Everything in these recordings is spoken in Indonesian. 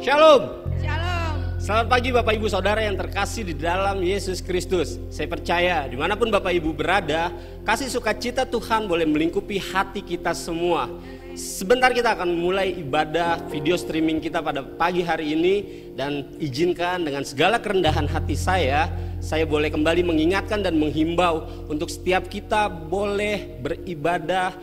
Shalom. Shalom. Selamat pagi Bapak Ibu Saudara yang terkasih di dalam Yesus Kristus. Saya percaya dimanapun Bapak Ibu berada, kasih sukacita Tuhan boleh melingkupi hati kita semua. Sebentar kita akan mulai ibadah video streaming kita pada pagi hari ini. Dan izinkan dengan segala kerendahan hati saya boleh kembali mengingatkan dan menghimbau untuk setiap kita boleh beribadah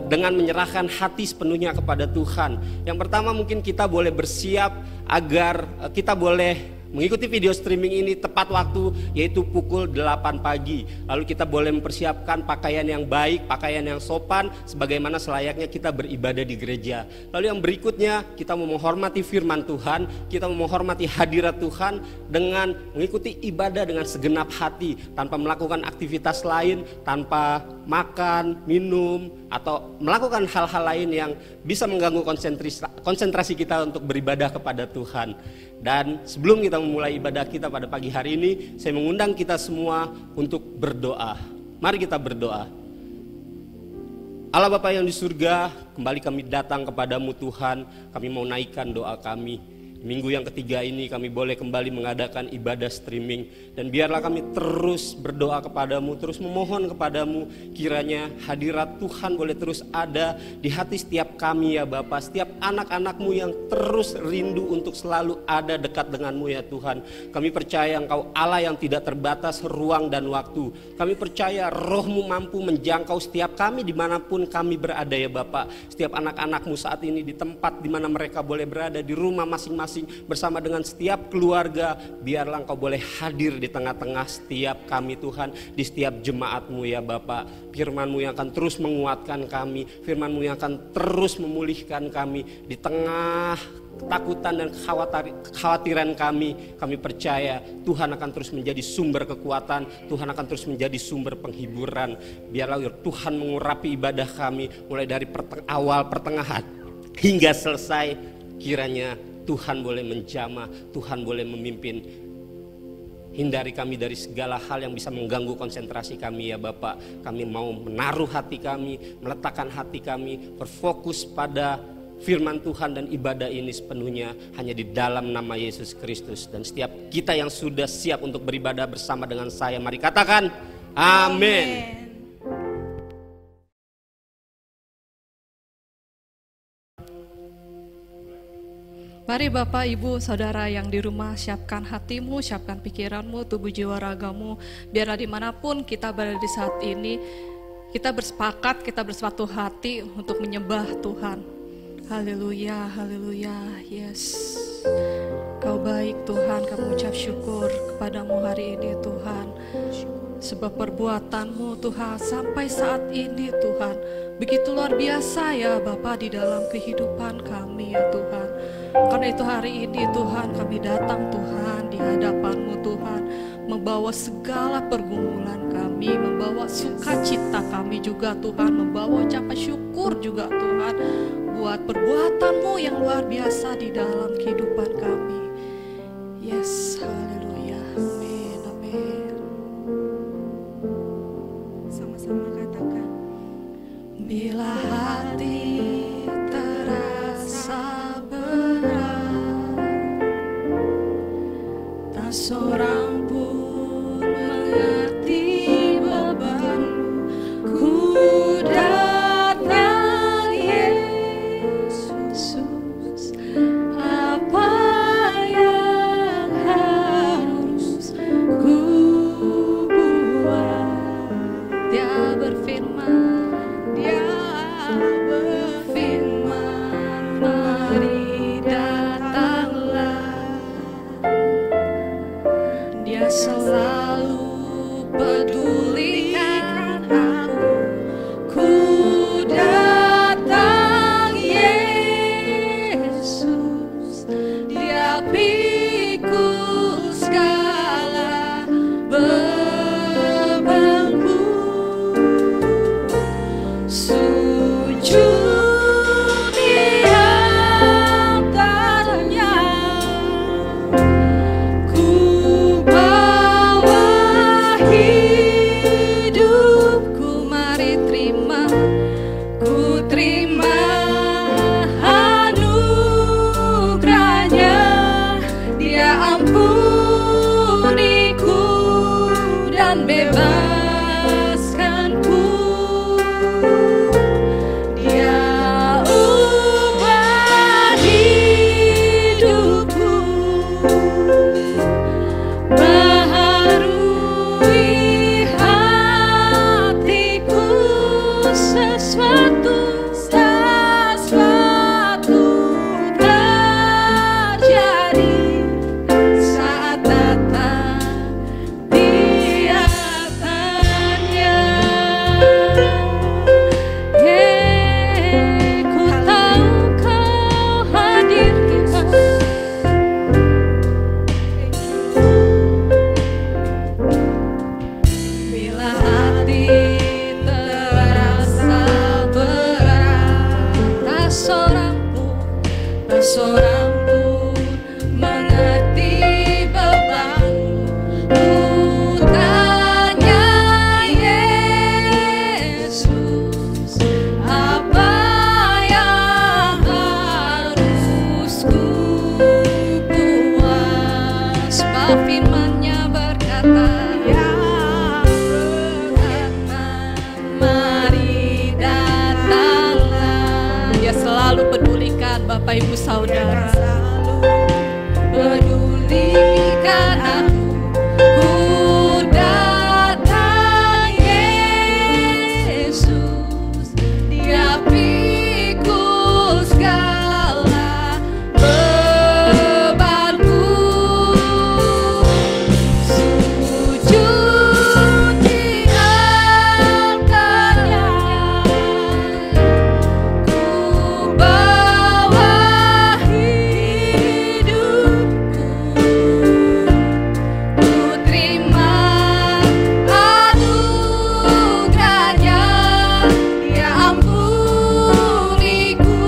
dengan menyerahkan hati sepenuhnya kepada Tuhan. Yang pertama mungkin kita boleh bersiap agar kita boleh mengikuti video streaming ini tepat waktu, yaitu pukul 8 pagi. Lalu kita boleh mempersiapkan pakaian yang baik, pakaian yang sopan, sebagaimana selayaknya kita beribadah di gereja. Lalu yang berikutnya, kita mau menghormati firman Tuhan, kita mau menghormati hadirat Tuhan dengan mengikuti ibadah dengan segenap hati, tanpa melakukan aktivitas lain, tanpa makan, minum, atau melakukan hal-hal lain yang bisa mengganggu konsentrasi kita untuk beribadah kepada Tuhan. Dan sebelum kita memulai ibadah kita pada pagi hari ini, saya mengundang kita semua untuk berdoa. Mari kita berdoa. Allah Bapa yang di surga, kembali kami datang kepadamu Tuhan. Kami mau naikkan doa kami. Minggu yang ketiga ini kami boleh kembali mengadakan ibadah streaming. Dan biarlah kami terus berdoa kepadamu, terus memohon kepadamu. Kiranya hadirat Tuhan boleh terus ada di hati setiap kami ya Bapa. Setiap anak-anakmu yang terus rindu untuk selalu ada dekat denganmu ya Tuhan. Kami percaya Engkau Allah yang tidak terbatas ruang dan waktu. Kami percaya Roh-Mu mampu menjangkau setiap kami dimanapun kami berada ya Bapa. Setiap anak-anakmu saat ini di tempat dimana mereka boleh berada, di rumah masing-masing, bersama dengan setiap keluarga, biarlah Engkau boleh hadir di tengah-tengah setiap kami Tuhan, di setiap jemaat-Mu ya Bapa. Firman-Mu yang akan terus menguatkan kami, Firman-Mu yang akan terus memulihkan kami di tengah ketakutan dan kekhawatiran kami percaya Tuhan akan terus menjadi sumber kekuatan, Tuhan akan terus menjadi sumber penghiburan. Biarlah Tuhan mengurapi ibadah kami mulai dari awal, pertengahan hingga selesai. Kiranya Tuhan boleh menjamah, Tuhan boleh memimpin. Hindari kami dari segala hal yang bisa mengganggu konsentrasi kami ya Bapak. Kami mau menaruh hati kami, meletakkan hati kami, berfokus pada firman Tuhan dan ibadah ini sepenuhnya hanya di dalam nama Yesus Kristus. Dan setiap kita yang sudah siap untuk beribadah bersama dengan saya, mari katakan amin. Mari Bapak, Ibu, Saudara yang di rumah, siapkan hatimu, siapkan pikiranmu, tubuh jiwa ragamu. Biarlah dimanapun kita berada di saat ini, kita bersepakat, kita bersatu hati untuk menyembah Tuhan. Haleluya, haleluya, yes. Kau baik Tuhan, kami ucap syukur kepadamu hari ini Tuhan. Sebab perbuatanmu Tuhan sampai saat ini Tuhan begitu luar biasa ya Bapa di dalam kehidupan kami ya Tuhan. Karena itu hari ini Tuhan kami datang Tuhan di hadapan-Mu Tuhan, membawa segala pergumulan kami, membawa sukacita kami juga Tuhan, membawa ucapan syukur juga Tuhan buat perbuatan-Mu yang luar biasa di dalam kehidupan kami. Yes, haleluya, amin, amin. Sama-sama katakan. Bila hati terasa berat, tak seorang pun mengerti bebanmu, ku datang Yesus, apa yang tak seorang pun mengerti bebanmu. Ku tanya Yesus, apa yang harus ku buat? Sebab firman-Nya berkata, mari datanglah. Dia selalu pedulikan Bapak Ibu Saudara, pedulikan aku. Ku datang Yesus, Dia pikul segala bebanku. Sujud di altarnya, ku bawa hidupku. Ku terima anugerahnya, Dia ampuniku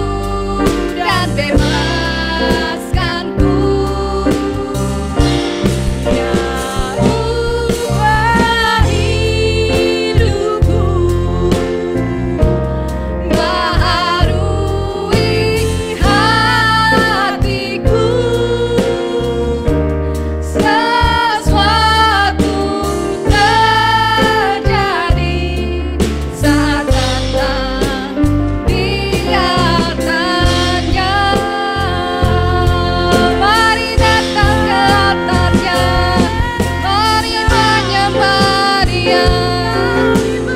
dan bebaskanku. Dia ubah hidupku, baharui hatiku. Sesuatu terjadi saat datang di altarnya. Mari datang ke altarnya, mari menyembah Dia,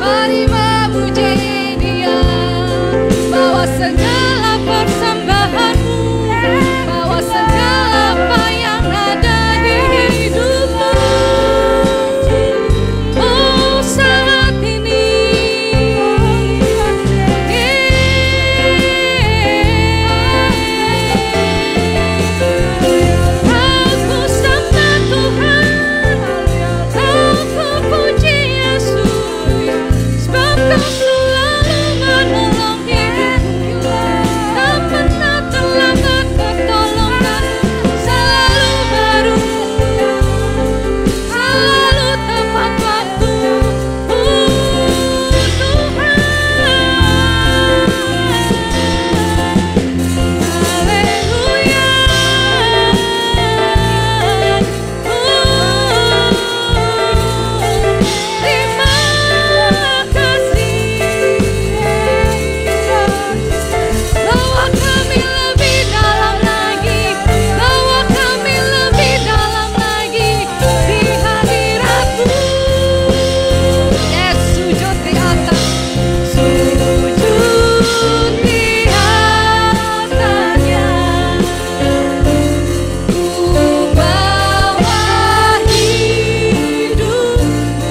mari memuji Dia. Bawa segala persembahanmu, bawa segala apa yang ada di hidupmu. Oh, saat ini aku sembah Tuhan, aku puji Yesus, sebab Kau selalu menolong hidupku. Tak pernah terlambat pertolongan, selalu baru, selalu tepat waktu. Tuhan, haleluya. Terima kasih. Bawa kami lebih dalam lagi, bawa kami lebih dalam lagi di hadirat-Mu. Yes, sujud di atas, sujud di atasnya. Ku bawa hidup,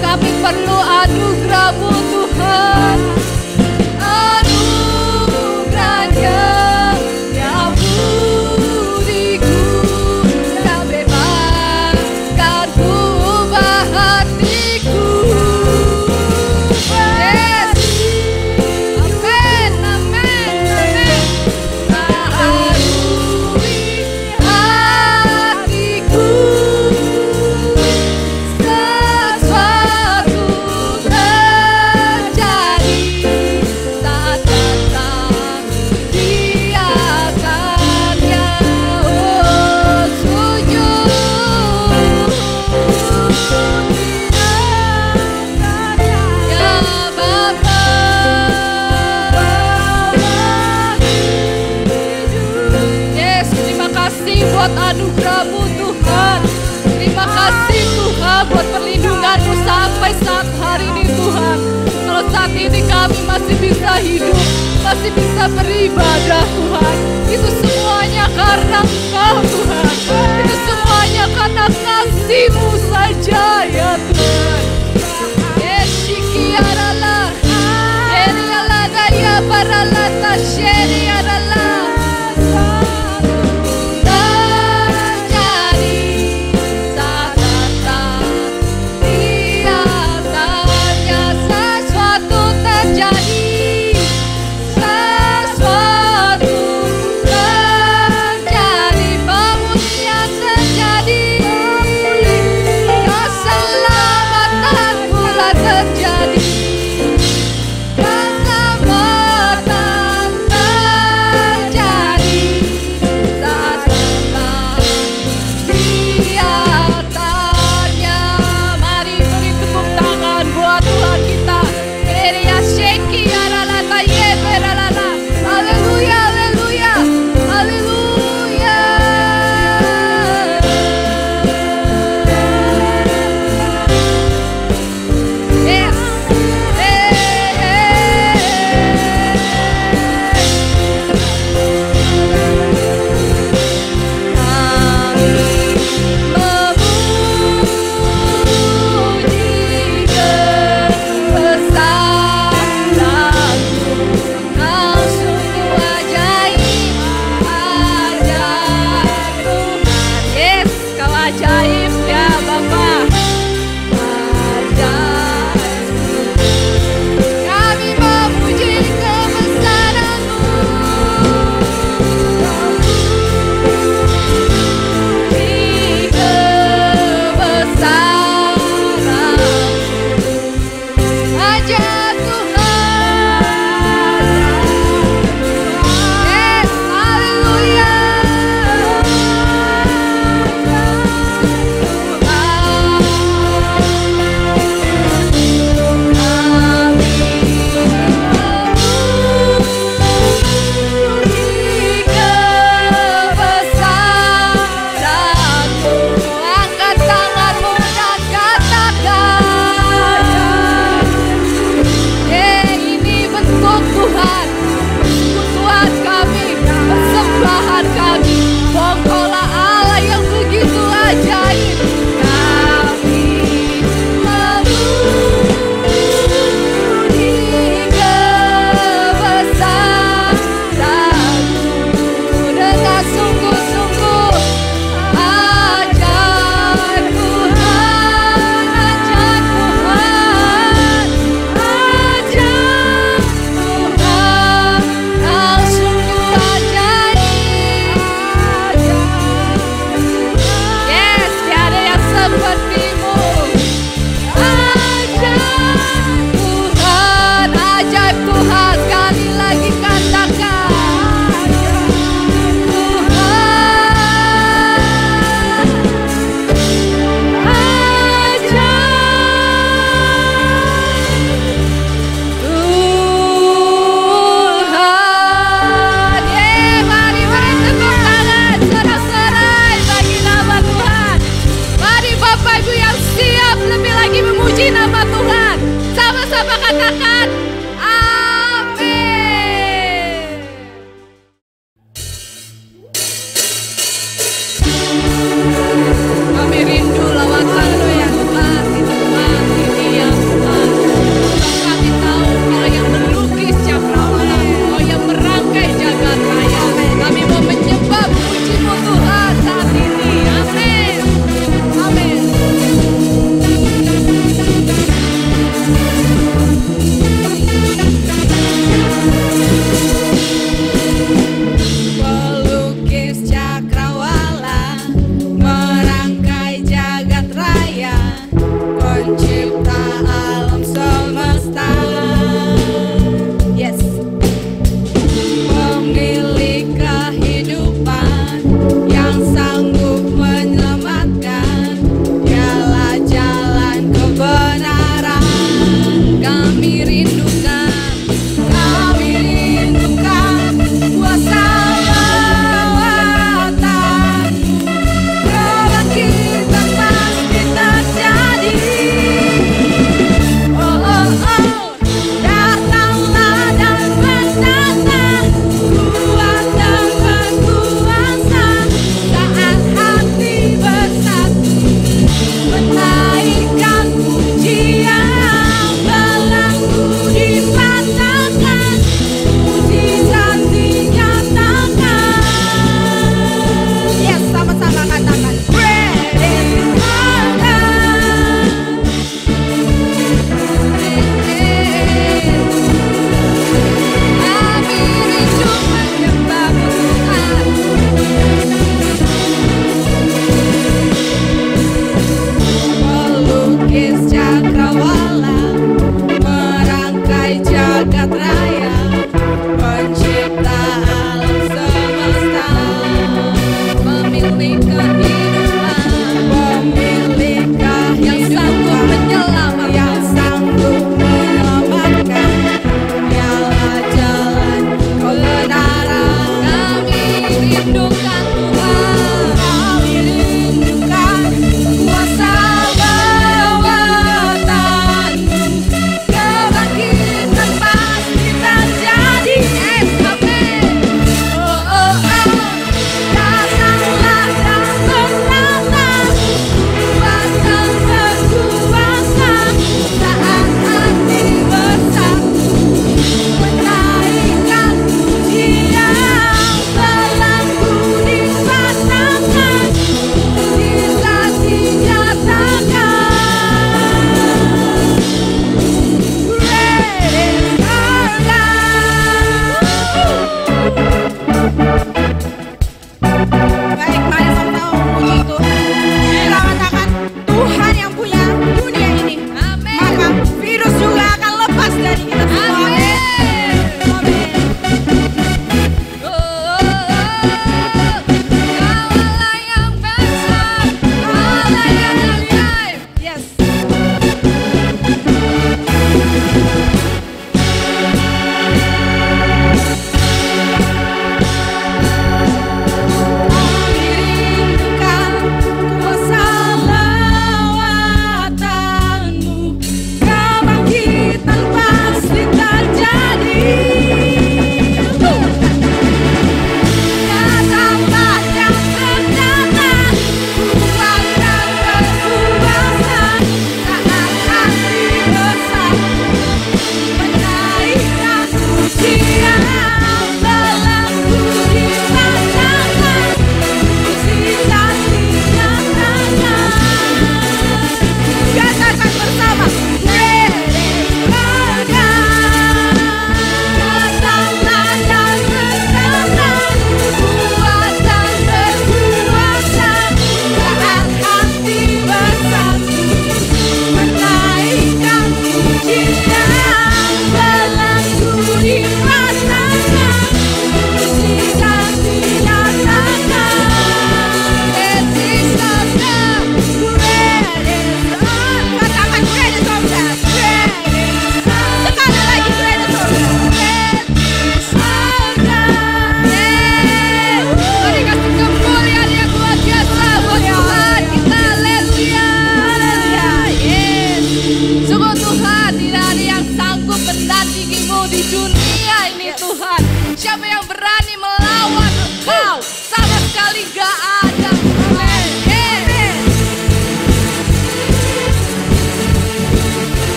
kami perlu anugerah-Mu Tuhan. Anugerahnya yang ampuniku dan bebaskanku, ubah hatiku. Yes, amin, amin, amin. Baharui hatiku, sesuatu terjadi saat datang di altarnya. Oh, sujud di altarnya, ya Bapa. Yes, terima kasih buat anugerah-Mu Tuhan. Terima kasih Tuhan buat perlindungan-Mu sampai saat hari ini Tuhan. Kalau saat ini kami masih bisa hidup, masih bisa beribadah Tuhan, itu semuanya karena Engkau Tuhan. Itu semuanya karena kasih-Mu saja ya Tuhan. Yeshikiarala, Yeriala daya paralata sheriarala. Terjadi saat datang di altarnya, sesuatu terjadi, sesuatu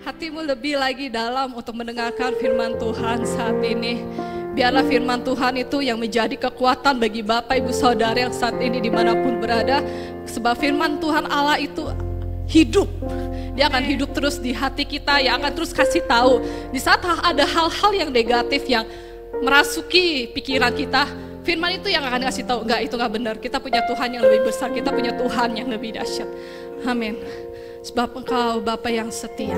hatimu lebih lagi dalam untuk mendengarkan firman Tuhan saat ini. Biarlah firman Tuhan itu yang menjadi kekuatan bagi Bapak Ibu Saudara yang saat ini dimanapun berada. Sebab firman Tuhan Allah itu hidup. Dia akan hidup terus di hati kita, yang akan terus kasih tahu. Di saat ada hal-hal yang negatif yang merasuki pikiran kita, firman itu yang akan kasih tahu, enggak, itu enggak benar. Kita punya Tuhan yang lebih besar, kita punya Tuhan yang lebih dahsyat. Amin. Sebab Engkau Bapa yang setia.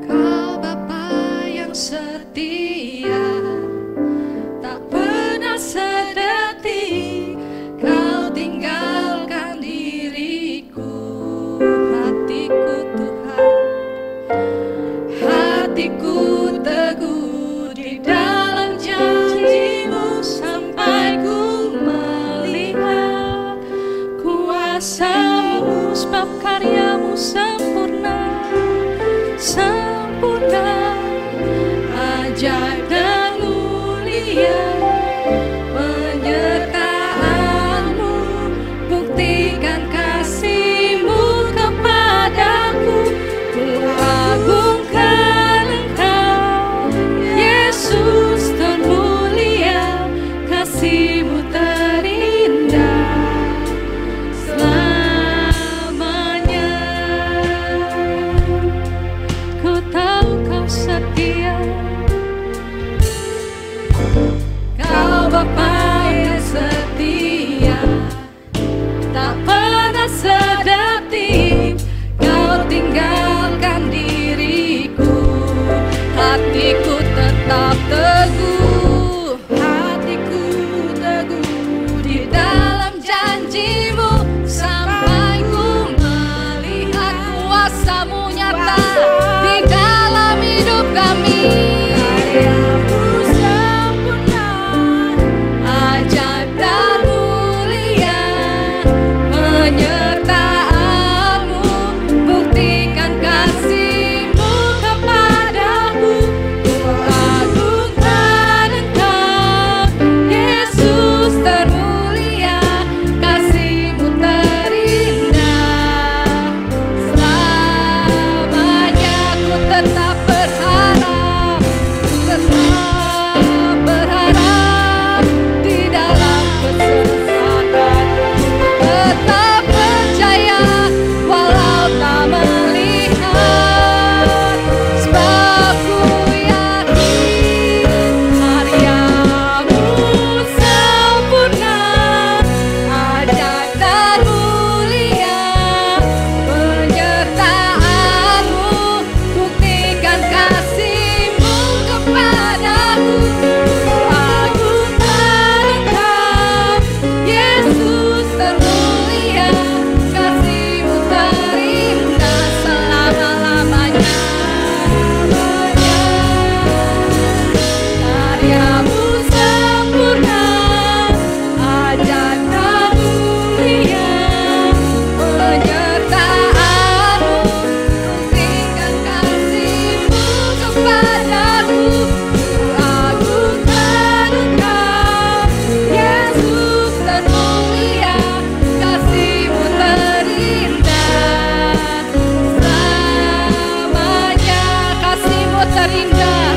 Kau Bapa yang setia, tak pernah sedetik Kau tinggalkan diriku. Hatiku Tuhan, hatiku teguh di dalam janji-Mu sampai ku melihat kuasa-Mu, sebab karya-Mu sempurna, sempurna, ajaib dan mulia. Penyertaan-Mu, buktikan kasih-Mu kepadaku. Ku agungkan Engkau, Yesus termulia, kasih-Mu terindah selamanya. Ku tahu Kau setia, Kau Bapa yang setia, tak pernah sedetik Kau tinggalkan diriku. Hatiku tetap teguh, hatiku teguh di dalam janji-Mu sampai ku melihat kuasa-Mu nyata di dalam hidup kami. Karya-Mu sempurna, ajaib dan mulia. Penyertaan-Mu, buktikan kasih-Mu kepadaku. Ku agungkan Engkau, Yesus termulia, kasih-Mu terindah selamanya. Ku tetap berharap, di dalam kesesakan. Tetap percaya walau tak melihat, sebab ku yakin karya-Mu sempurna, ajaib dan mulia. Penyertaan-Mu, buktikan kasih-Mu kepadaku. Ku agungkan Engkau, Yesus termulia, kasih-Mu terindah selama-lamanya. Karya-Mu sempurna, ajaib dan mulia. Penyertaan-Mu, buktikan kasih-Mu kepadaku. Ku agungkan Engkau, Yesus termulia, kasih-Mu terindah selamanya. Kasih-Mu terindah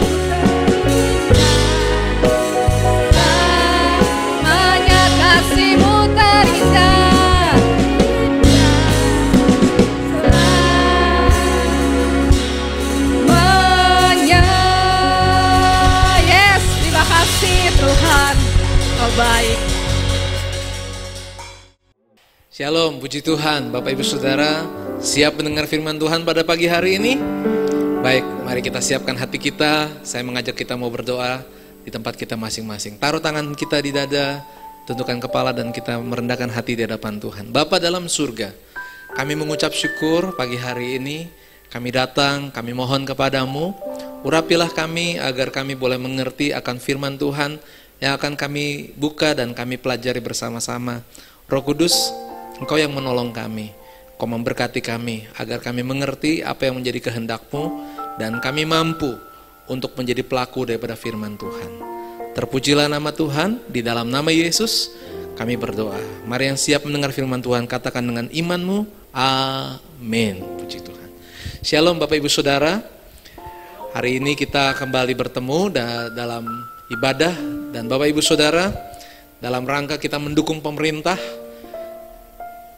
selamanya, kasih-Mu terindah selamanya. Yes, terima kasih Tuhan, Kau baik. Shalom, puji Tuhan. Bapak Ibu Saudara, siap mendengar firman Tuhan pada pagi hari ini? Baik, mari kita siapkan hati kita. Saya mengajak kita mau berdoa di tempat kita masing-masing. Taruh tangan kita di dada, tundukkan kepala dan kita merendahkan hati di hadapan Tuhan. Bapa dalam surga, kami mengucap syukur pagi hari ini. Kami datang, kami mohon kepadamu, urapilah kami agar kami boleh mengerti akan firman Tuhan yang akan kami buka dan kami pelajari bersama-sama. Roh Kudus, Engkau yang menolong kami. Kau memberkati kami agar kami mengerti apa yang menjadi kehendak-Mu dan kami mampu untuk menjadi pelaku daripada firman Tuhan. Terpujilah nama Tuhan, di dalam nama Yesus kami berdoa. Mari yang siap mendengar firman Tuhan, katakan dengan imanmu, amin. Puji Tuhan. Shalom Bapak Ibu Saudara. Hari ini kita kembali bertemu dalam ibadah. Dan Bapak Ibu Saudara, dalam rangka kita mendukung pemerintah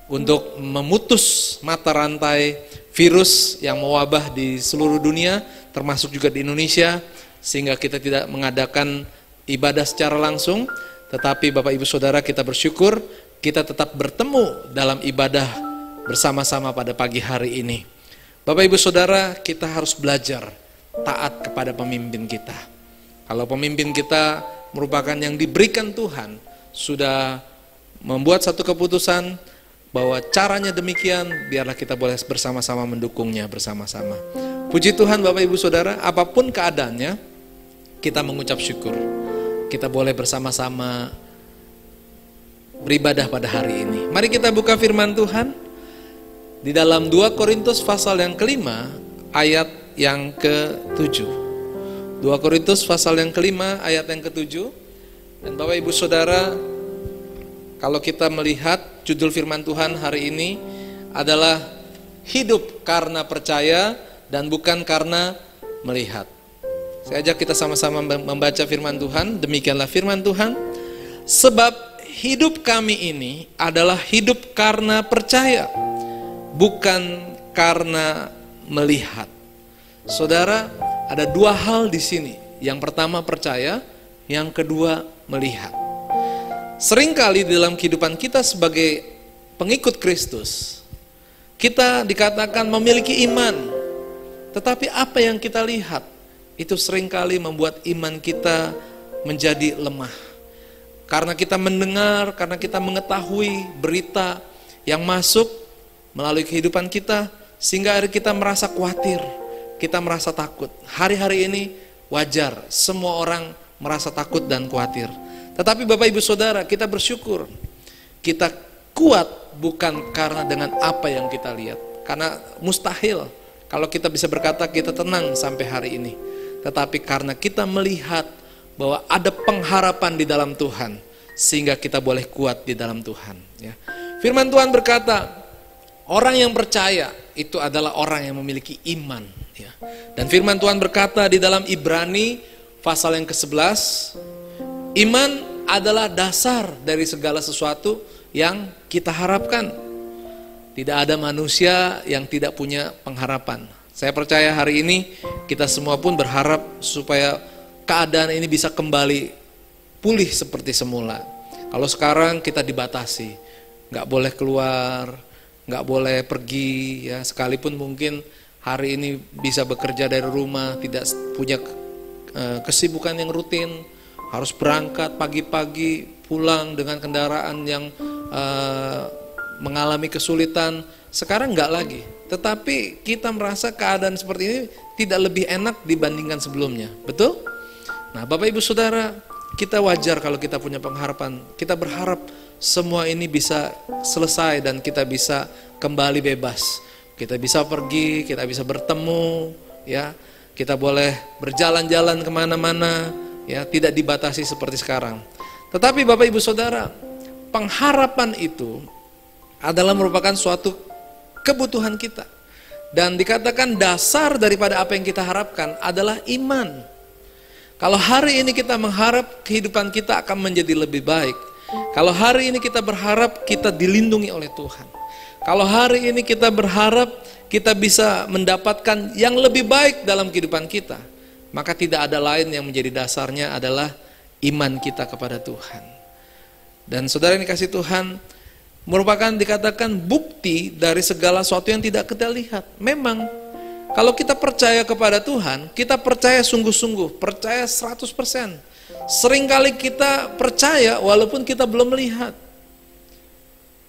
untuk memutus mata rantai virus yang mewabah di seluruh dunia, termasuk juga di Indonesia, sehingga kita tidak mengadakan ibadah secara langsung. Tetapi Bapak Ibu Saudara, kita bersyukur kita tetap bertemu dalam ibadah bersama-sama pada pagi hari ini. Bapak Ibu Saudara, kita harus belajar taat kepada pemimpin kita. Kalau pemimpin kita merupakan yang diberikan Tuhan, sudah membuat satu keputusan bahwa caranya demikian, biarlah kita boleh bersama-sama mendukungnya bersama-sama. Puji Tuhan Bapak Ibu Saudara, apapun keadaannya, kita mengucap syukur. Kita boleh bersama-sama beribadah pada hari ini. Mari kita buka firman Tuhan di dalam 2 Korintus pasal yang kelima ayat yang ke-7. 2 Korintus pasal yang kelima ayat yang ke-7. Dan Bapak Ibu Saudara, kalau kita melihat judul firman Tuhan hari ini adalah hidup karena percaya dan bukan karena melihat. Saya ajak kita sama-sama membaca firman Tuhan. Demikianlah firman Tuhan. Sebab hidup kami ini adalah hidup karena percaya, bukan karena melihat. Saudara, ada dua hal di sini. Yang pertama percaya, yang kedua melihat. Seringkali dalam kehidupan kita sebagai pengikut Kristus, kita dikatakan memiliki iman. Tetapi apa yang kita lihat, itu seringkali membuat iman kita menjadi lemah. Karena kita mendengar, karena kita mengetahui berita yang masuk melalui kehidupan kita, sehingga kita merasa khawatir, kita merasa takut. Hari-hari ini wajar, semua orang merasa takut dan khawatir. Tetapi Bapak Ibu Saudara, kita bersyukur. Kita kuat bukan karena dengan apa yang kita lihat. Karena mustahil kalau kita bisa berkata kita tenang sampai hari ini. Tetapi karena kita melihat bahwa ada pengharapan di dalam Tuhan, sehingga kita boleh kuat di dalam Tuhan. Ya. Firman Tuhan berkata, orang yang percaya itu adalah orang yang memiliki iman. Ya. Dan firman Tuhan berkata di dalam Ibrani pasal yang ke-11, iman adalah dasar dari segala sesuatu yang kita harapkan. Tidak ada manusia yang tidak punya pengharapan. Saya percaya hari ini kita semua pun berharap supaya keadaan ini bisa kembali pulih seperti semula. Kalau sekarang kita dibatasi, nggak boleh keluar, nggak boleh pergi, ya sekalipun mungkin hari ini bisa bekerja dari rumah, tidak punya kesibukan yang rutin, harus berangkat pagi-pagi, pulang dengan kendaraan yang mengalami kesulitan. Sekarang enggak lagi, tetapi kita merasa keadaan seperti ini tidak lebih enak dibandingkan sebelumnya, betul? Nah Bapak Ibu Saudara, kita wajar kalau kita punya pengharapan. Kita berharap semua ini bisa selesai dan kita bisa kembali bebas. Kita bisa pergi, kita bisa bertemu, ya. Kita boleh berjalan-jalan kemana-mana, ya, tidak dibatasi seperti sekarang. Tetapi Bapak Ibu Saudara, pengharapan itu adalah merupakan suatu kebutuhan kita. Dan dikatakan dasar daripada apa yang kita harapkan adalah iman. Kalau hari ini kita mengharap kehidupan kita akan menjadi lebih baik. Kalau hari ini kita berharap kita dilindungi oleh Tuhan. Kalau hari ini kita berharap kita bisa mendapatkan yang lebih baik dalam kehidupan kita, maka tidak ada lain yang menjadi dasarnya adalah iman kita kepada Tuhan. Dan saudara yang dikasihi Tuhan, merupakan dikatakan bukti dari segala sesuatu yang tidak kita lihat. Memang kalau kita percaya kepada Tuhan, kita percaya sungguh-sungguh, percaya 100%. Seringkali kita percaya walaupun kita belum melihat.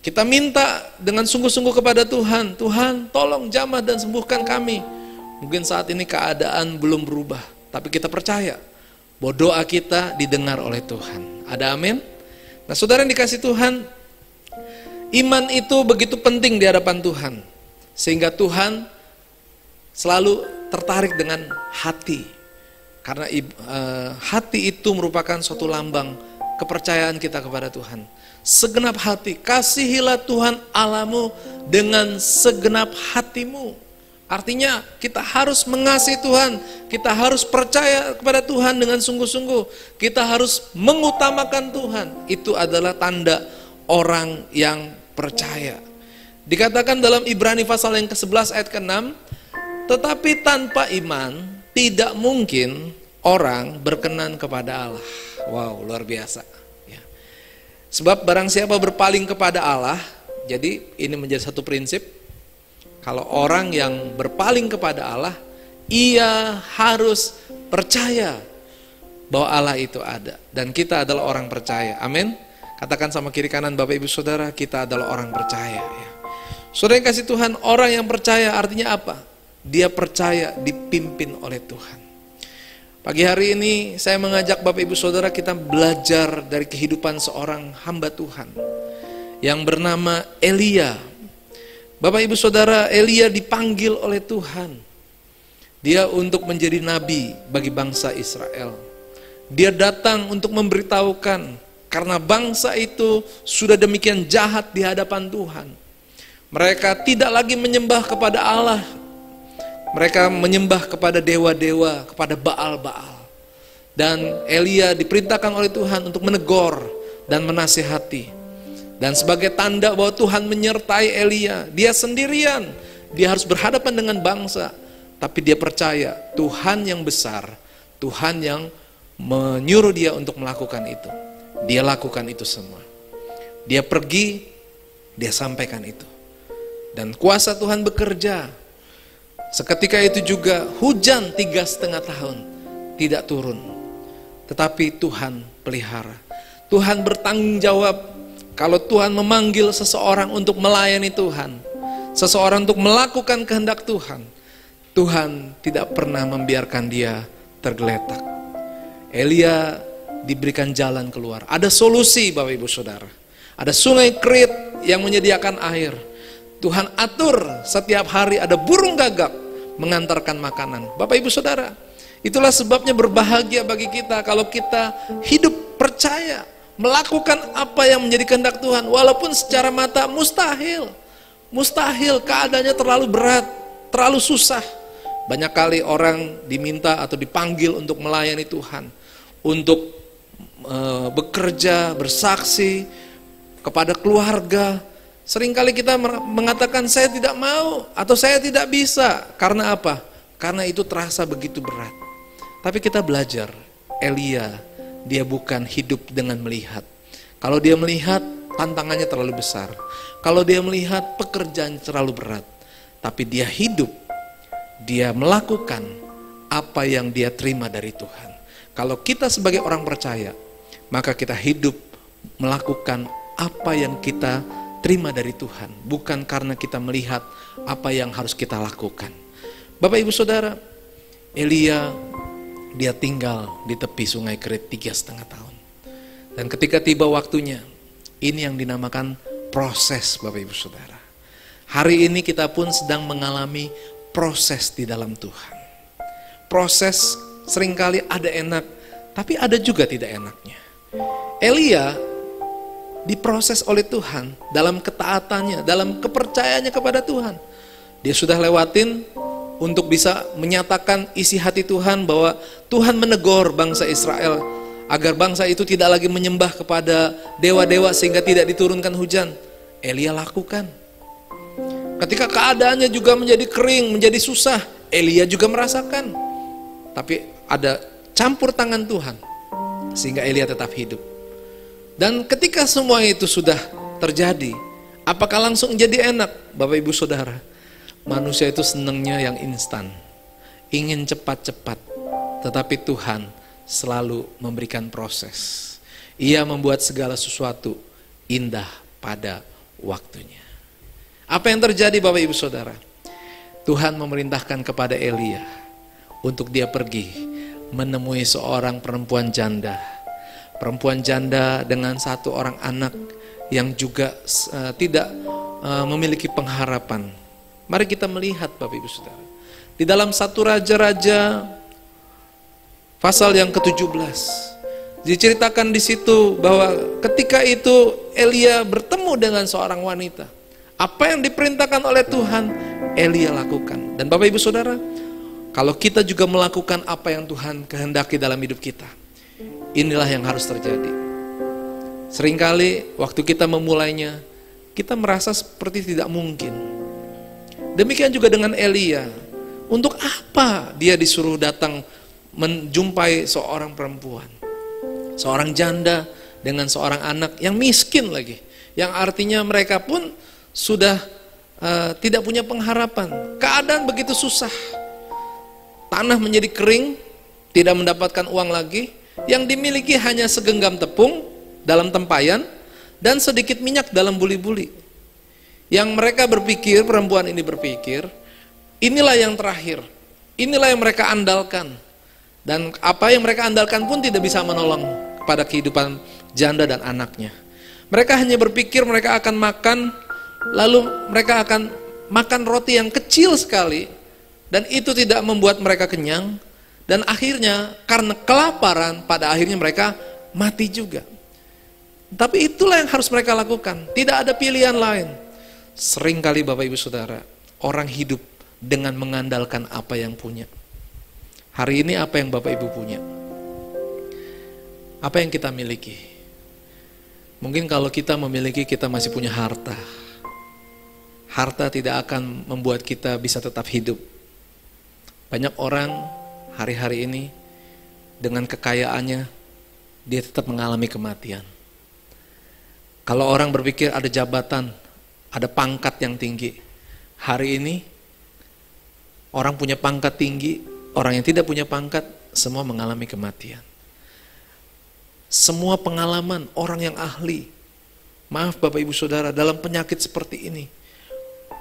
Kita minta dengan sungguh-sungguh kepada Tuhan, Tuhan tolong jamah dan sembuhkan kami. Mungkin saat ini keadaan belum berubah, tapi kita percaya bahwa doa kita didengar oleh Tuhan. Ada amin? Nah saudara yang dikasihi Tuhan, iman itu begitu penting di hadapan Tuhan, sehingga Tuhan selalu tertarik dengan hati. Karena hati itu merupakan suatu lambang kepercayaan kita kepada Tuhan. segenap hati. Kasihilah Tuhan Allahmu dengan segenap hatimu. Artinya kita harus mengasihi Tuhan, kita harus percaya kepada Tuhan dengan sungguh-sungguh, kita harus mengutamakan Tuhan. Itu adalah tanda orang yang percaya. Dikatakan dalam Ibrani pasal yang ke-11 ayat ke-6, tetapi tanpa iman tidak mungkin orang berkenan kepada Allah. Wow, luar biasa ya. Sebab barang siapa berpaling kepada Allah, jadi ini menjadi satu prinsip. Kalau orang yang berpaling kepada Allah, ia harus percaya bahwa Allah itu ada. Dan kita adalah orang percaya. Amin. Katakan sama kiri kanan Bapak Ibu Saudara, kita adalah orang percaya ya. Saudara yang kasih Tuhan, orang yang percaya artinya apa? Dia percaya dipimpin oleh Tuhan. Pagi hari ini saya mengajak Bapak Ibu Saudara kita belajar dari kehidupan seorang hamba Tuhan yang bernama Elia. Bapak Ibu Saudara, Elia dipanggil oleh Tuhan. Dia untuk menjadi nabi bagi bangsa Israel. Dia datang untuk memberitahukan karena bangsa itu sudah demikian jahat di hadapan Tuhan. Mereka tidak lagi menyembah kepada Allah. Mereka menyembah kepada dewa-dewa, kepada Baal-Baal. Dan Elia diperintahkan oleh Tuhan untuk menegur dan menasihati. Dan sebagai tanda bahwa Tuhan menyertai Elia, dia sendirian, dia harus berhadapan dengan bangsa. Tapi dia percaya Tuhan yang besar, Tuhan yang menyuruh dia untuk melakukan itu. Dia lakukan itu semua. Dia pergi, dia sampaikan itu. Dan kuasa Tuhan bekerja. Seketika itu juga hujan 3,5 tahun tidak turun. Tetapi Tuhan pelihara. Tuhan bertanggung jawab. Kalau Tuhan memanggil seseorang untuk melayani Tuhan, seseorang untuk melakukan kehendak Tuhan, Tuhan tidak pernah membiarkan dia tergeletak. Elia diberikan jalan keluar. Ada solusi Bapak Ibu Saudara. Ada sungai Krit yang menyediakan air. Tuhan atur setiap hari ada burung gagak mengantarkan makanan. Bapak Ibu Saudara, itulah sebabnya berbahagia bagi kita kalau kita hidup percaya, melakukan apa yang menjadi kehendak Tuhan, walaupun secara mata mustahil. Mustahil, keadaannya terlalu berat, terlalu susah. Banyak kali orang diminta atau dipanggil untuk melayani Tuhan, untuk bekerja, bersaksi kepada keluarga. Seringkali kita mengatakan saya tidak mau atau saya tidak bisa. Karena apa? Karena itu terasa begitu berat. Tapi kita belajar, Elia, dia bukan hidup dengan melihat. Kalau dia melihat, tantangannya terlalu besar. Kalau dia melihat, pekerjaan terlalu berat. Tapi dia hidup, dia melakukan apa yang dia terima dari Tuhan. Kalau kita sebagai orang percaya, maka kita hidup melakukan apa yang kita terima dari Tuhan. Bukan karena kita melihat apa yang harus kita lakukan. Bapak Ibu Saudara, Elia dia tinggal di tepi sungai Krit 3,5 tahun. Dan ketika tiba waktunya, ini yang dinamakan proses Bapak Ibu Saudara. Hari ini kita pun sedang mengalami proses di dalam Tuhan. Proses seringkali ada enak, tapi ada juga tidak enaknya. Elia diproses oleh Tuhan dalam ketaatannya, dalam kepercayaannya kepada Tuhan. Dia sudah lewatin untuk bisa menyatakan isi hati Tuhan bahwa Tuhan menegur bangsa Israel agar bangsa itu tidak lagi menyembah kepada dewa-dewa sehingga tidak diturunkan hujan. Elia lakukan. Ketika keadaannya juga menjadi kering, menjadi susah, Elia juga merasakan. Tapi ada campur tangan Tuhan sehingga Elia tetap hidup. Dan ketika semua itu sudah terjadi, apakah langsung jadi enak? Bapak Ibu Saudara, manusia itu senangnya yang instan, ingin cepat-cepat. Tetapi Tuhan selalu memberikan proses. Ia membuat segala sesuatu indah pada waktunya. Apa yang terjadi Bapak Ibu Saudara? Tuhan memerintahkan kepada Elia untuk dia pergi menemui seorang perempuan janda. Perempuan janda dengan satu orang anak yang juga tidak memiliki pengharapan. Mari kita melihat Bapak Ibu Saudara. Di dalam 1 Raja-Raja pasal yang ke-17. Diceritakan di situ bahwa ketika itu Elia bertemu dengan seorang wanita. Apa yang diperintahkan oleh Tuhan, Elia lakukan. Dan Bapak Ibu Saudara, kalau kita juga melakukan apa yang Tuhan kehendaki dalam hidup kita, inilah yang harus terjadi. Seringkali waktu kita memulainya, kita merasa seperti tidak mungkin. Demikian juga dengan Elia. Untuk apa dia disuruh datang menjumpai seorang perempuan, seorang janda dengan seorang anak yang miskin lagi, yang artinya mereka pun sudah tidak punya pengharapan. Keadaan begitu susah, tanah menjadi kering, tidak mendapatkan uang lagi, yang dimiliki hanya segenggam tepung dalam tempayan dan sedikit minyak dalam buli-buli. Yang mereka berpikir, perempuan ini berpikir, inilah yang terakhir, inilah yang mereka andalkan. Dan apa yang mereka andalkan pun tidak bisa menolong kepada kehidupan janda dan anaknya. Mereka hanya berpikir mereka akan makan, lalu mereka akan makan roti yang kecil sekali, dan itu tidak membuat mereka kenyang, dan akhirnya karena kelaparan, pada akhirnya mereka mati juga. Tapi itulah yang harus mereka lakukan, tidak ada pilihan lain. Seringkali Bapak Ibu Saudara, orang hidup dengan mengandalkan apa yang punya. Hari ini apa yang Bapak Ibu punya? Apa yang kita miliki? Mungkin kalau kita memiliki, kita masih punya harta. Harta tidak akan membuat kita bisa tetap hidup. Banyak orang hari-hari ini dengan kekayaannya, dia tetap mengalami kematian. Kalau orang berpikir ada jabatan, ada pangkat yang tinggi. Hari ini orang punya pangkat tinggi, orang yang tidak punya pangkat, semua mengalami kematian. Semua pengalaman orang yang ahli, maaf Bapak Ibu Saudara, dalam penyakit seperti ini,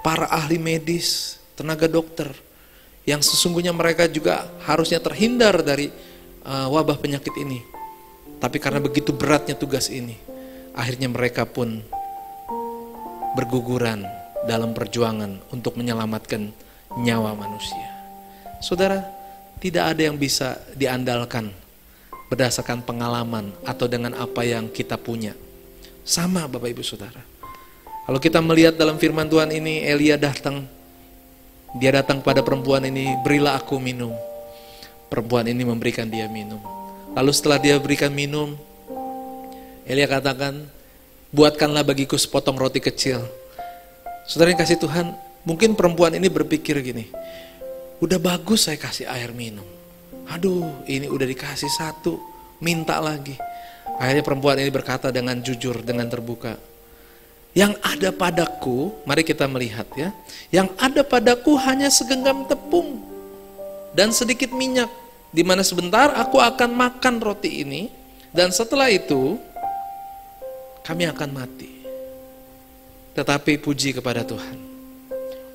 para ahli medis, tenaga dokter, yang sesungguhnya mereka juga harusnya terhindar dari wabah penyakit ini. Tapi karena begitu beratnya tugas ini, akhirnya mereka pun berguguran dalam perjuangan untuk menyelamatkan nyawa manusia. Saudara, tidak ada yang bisa diandalkan berdasarkan pengalaman atau dengan apa yang kita punya. Sama Bapak Ibu Saudara. Kalau kita melihat dalam firman Tuhan ini, Elia datang. Dia datang pada perempuan ini, berilah aku minum. Perempuan ini memberikan dia minum. Lalu setelah dia berikan minum, Elia katakan, buatkanlah bagiku sepotong roti kecil. Saudara yang kasih Tuhan, mungkin perempuan ini berpikir gini, udah bagus saya kasih air minum. Aduh, ini udah dikasih satu, minta lagi. Akhirnya perempuan ini berkata dengan jujur, dengan terbuka, yang ada padaku, mari kita melihat ya, yang ada padaku hanya segenggam tepung dan sedikit minyak, di mana sebentar aku akan makan roti ini, dan setelah itu kami akan mati. Tetapi puji kepada Tuhan,